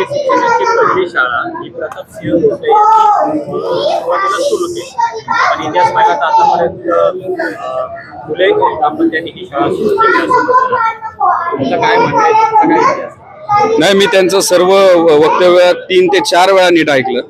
मराठी शिक्षणाची पहिली शाळा ही प्रतापसिंह भोसले यांनी सुरुवातीला सुरू केली आणि इतिहास पाहिला तर आतापर्यंत फुले दाम्पत्यांनी ही शाळा सुरू केली तुमचं काय म्हणणं आहे? तुमचा काय इतिहास? नाही, मी त्यांचं सर्व वक्तव्य 3 ते 4 वेळा नीट ऐकलं.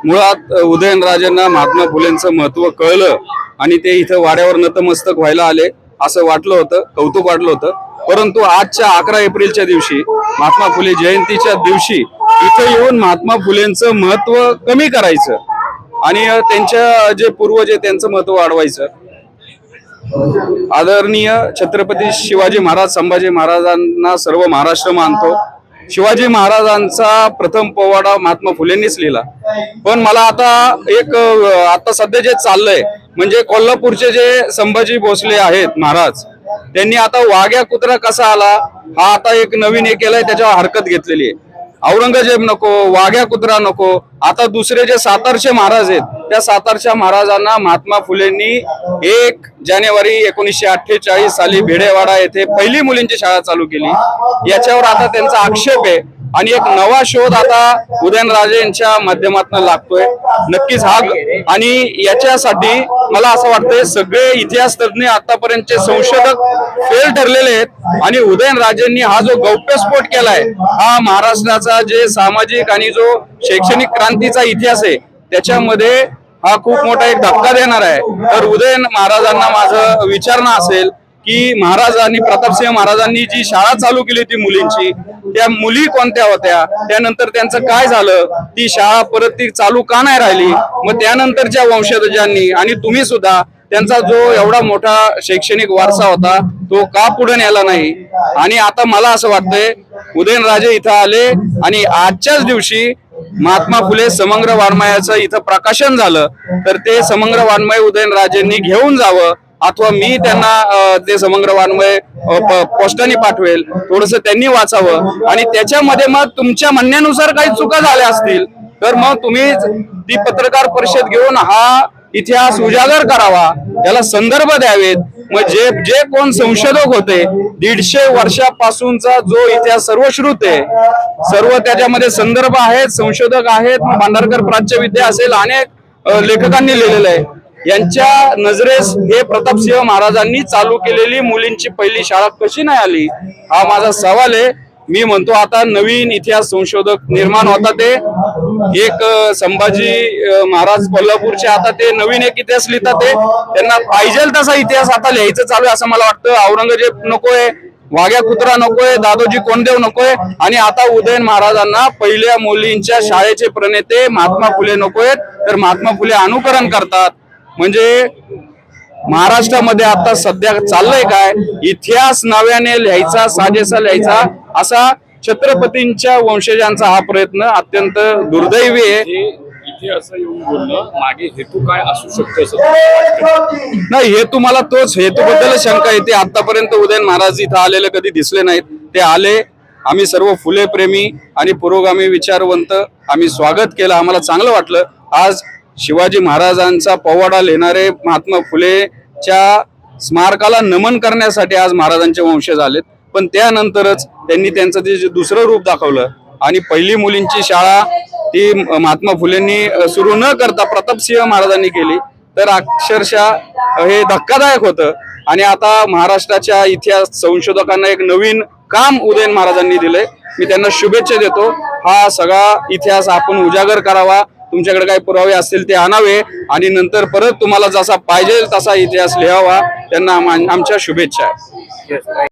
मुळात उदयनराजेंना महात्मा फुलेंचं महत्व कळलं आणि ते इथं वाड्यावर नतमस्तक व्हायला आले असं वाटलं होतं, कौतुक वाटलं होतं. परंतु आजच्या 11 एप्रिलच्या दिवशी महात्मा फुले जयंतीच्या दिवशी इथं येऊन महात्मा फुलेंचं महत्व कमी करायचं आणि त्यांच्या जे पूर्वज आहे त्यांचं महत्व वाढवायचं. आदरणीय छत्रपती शिवाजी महाराज संभाजी महाराजांना सर्व महाराष्ट्र मानतो. शिवाजी महाराजांचा प्रथम पोवाडा महात्मा फुलेंनीच लिहिला. पण मला आता सध्या जे चाललंय म्हणजे कोल्हापूरचे जे संभाजी भोसले आहेत महाराज, त्यांनी आता वाघ्या कुत्रा कसा आला हा आता एक नवीन हे केलाय, त्याच्यावर हरकत घेतलेली आहे. औरंगजेब नको, वाघ्या कुत्रा नको, आता दुसरे जे सातारचे महाराज आहेत त्या सातारच्या महाराजांना महात्मा फुलेंनी 1 जानेवारी 1948 साली भिडेवाडा येथे पहिली मुलींची शाळा चालू केली. याच्यावर आता त्यांचा आक्षेप आहे आणि एक नवा शोध आता उदयनराजेंच्या माध्यमातून लागतोय. नक्कीच हा आणि याच्यासाठी मला असं वाटतंय सगळे इतिहास तज्ञ आतापर्यंतचे संशोधक फेल ठरलेले आहेत आणि उदयनराजेंनी हा जो गौप्यस्फोट केलाय हा महाराष्ट्राचा जे सामाजिक आणि जो शैक्षणिक क्रांतीचा इतिहास आहे त्याच्यामध्ये हा खूप मोठा एक धक्का देणार आहे. तर उदयन महाराजांना माझं विचारणं असेल की महाराजांनी प्रतापसिंह महाराजांनी जी शाळा चालू केली होती मुलींची, त्या मुली कोणत्या होत्या, त्यानंतर त्यांचं काय झालं, ती शाळा परत ती चालू का नाही राहिली, मग त्यानंतरच्या वंशजांनी आणि तुम्ही सुद्धा त्यांचा जो एवढा मोठा शैक्षणिक वारसा होता तो का पुढे नेला नाही. आणि आता मला असं वाटतंय उदयनराजे इथं आले आणि आजच्याच दिवशी महात्मा फुले समग्र वाङ्मयाचं इथं प्रकाशन झालं तर ते समग्र वाङ्मय उदयनराजेंनी घेऊन जावं अथवा मी त्यांना ते समग्र वाङ्मय पोस्टाने पाठवेल, थोडस त्यांनी वाचावं आणि त्याच्यामध्ये मग तुमच्या म्हणण्यानुसार काही चुका झाल्या असतील तर मग तुम्ही ती पत्रकार परिषद घेऊन हा इतिहास उजागर करावा, त्याला संदर्भ द्यावेत. मग जे कोण संशोधक होते 150 वर्षापासूनचा जो इतिहास सर्वश्रुत आहे, सर्व त्याच्यामध्ये संदर्भ आहेत, संशोधक आहेत, भांडारकर प्राच्यविद्या असेल, अनेक लेखकांनी लिहिलेलं आहे. यांच्या नजरेस हे प्रतापसिंह महाराजांनी चालू केलेली मुलींची पहिली शाळा कशी नाही आली हा माझा सवाल आहे. मी म्हणतो आता नवीन इतिहास संशोधक निर्माण होता, ते एक संभाजी महाराज कोल्हापूरचे आता ते नवीन एक इतिहास लिहितात, ते त्यांना पाहिजे तसा इतिहास आता लिहायचं चालू आहे असं मला वाटतं. औरंगजेब नकोय, वाघ्या कुत्रा नकोय, दादोजी कोंडदेव नकोय आणि आता उदयन महाराजांना पहिल्या मुलींच्या शाळेचे प्रणेते महात्मा फुले नकोयत तर महात्मा फुले अनुकरण करतात. म्हणजे महाराष्ट्रामध्ये आता सध्या चाललंय काय, इतिहास नव्याने लिहायचा, साजेसा लिहायचा असा छत्रपतींच्या वंशजांचा हा प्रयत्न अत्यंत दुर्दैवी आहे. इथे असं येऊन बोलणं मागे हेतू काय असू शकतो? नाही, हेतू मला तोच हेतूबद्दल शंका येते. आतापर्यंत उदयन महाराज इथं आलेले कधी दिसले नाहीत. ते आले, आम्ही सर्व फुले प्रेमी आणि पुरोगामी विचारवंत आम्ही स्वागत केलं, आम्हाला चांगलं वाटलं. आज शिवाजी महाराजांचा पोवाडा लिहिणारे महात्मा फुलेच्या स्मारकाला नमन करण्यासाठी आज महाराजांचे वंशज आलेत. पण त्यानंतरच त्यांनी त्यांचं ते दुसरं रूप दाखवलं आणि पहिली मुलींची शाळा ती महात्मा फुलेंनी सुरू न करता प्रतापसिंह महाराजांनी केली. तर अक्षरशः हे धक्कादायक होतं आणि आता महाराष्ट्राच्या इतिहास संशोधकांना एक नवीन काम उदयन महाराजांनी दिलंय. मी त्यांना शुभेच्छा देतो. हा सगळा इतिहास आपण उजागर करावा, तुमच्याकडे काही पुरावे असतील ते आणावे आणि नंतर परत तुम्हाला जसा पाहिजे तसा इतिहास लिहावा. त्यांना आमच्या शुभेच्छा आहे.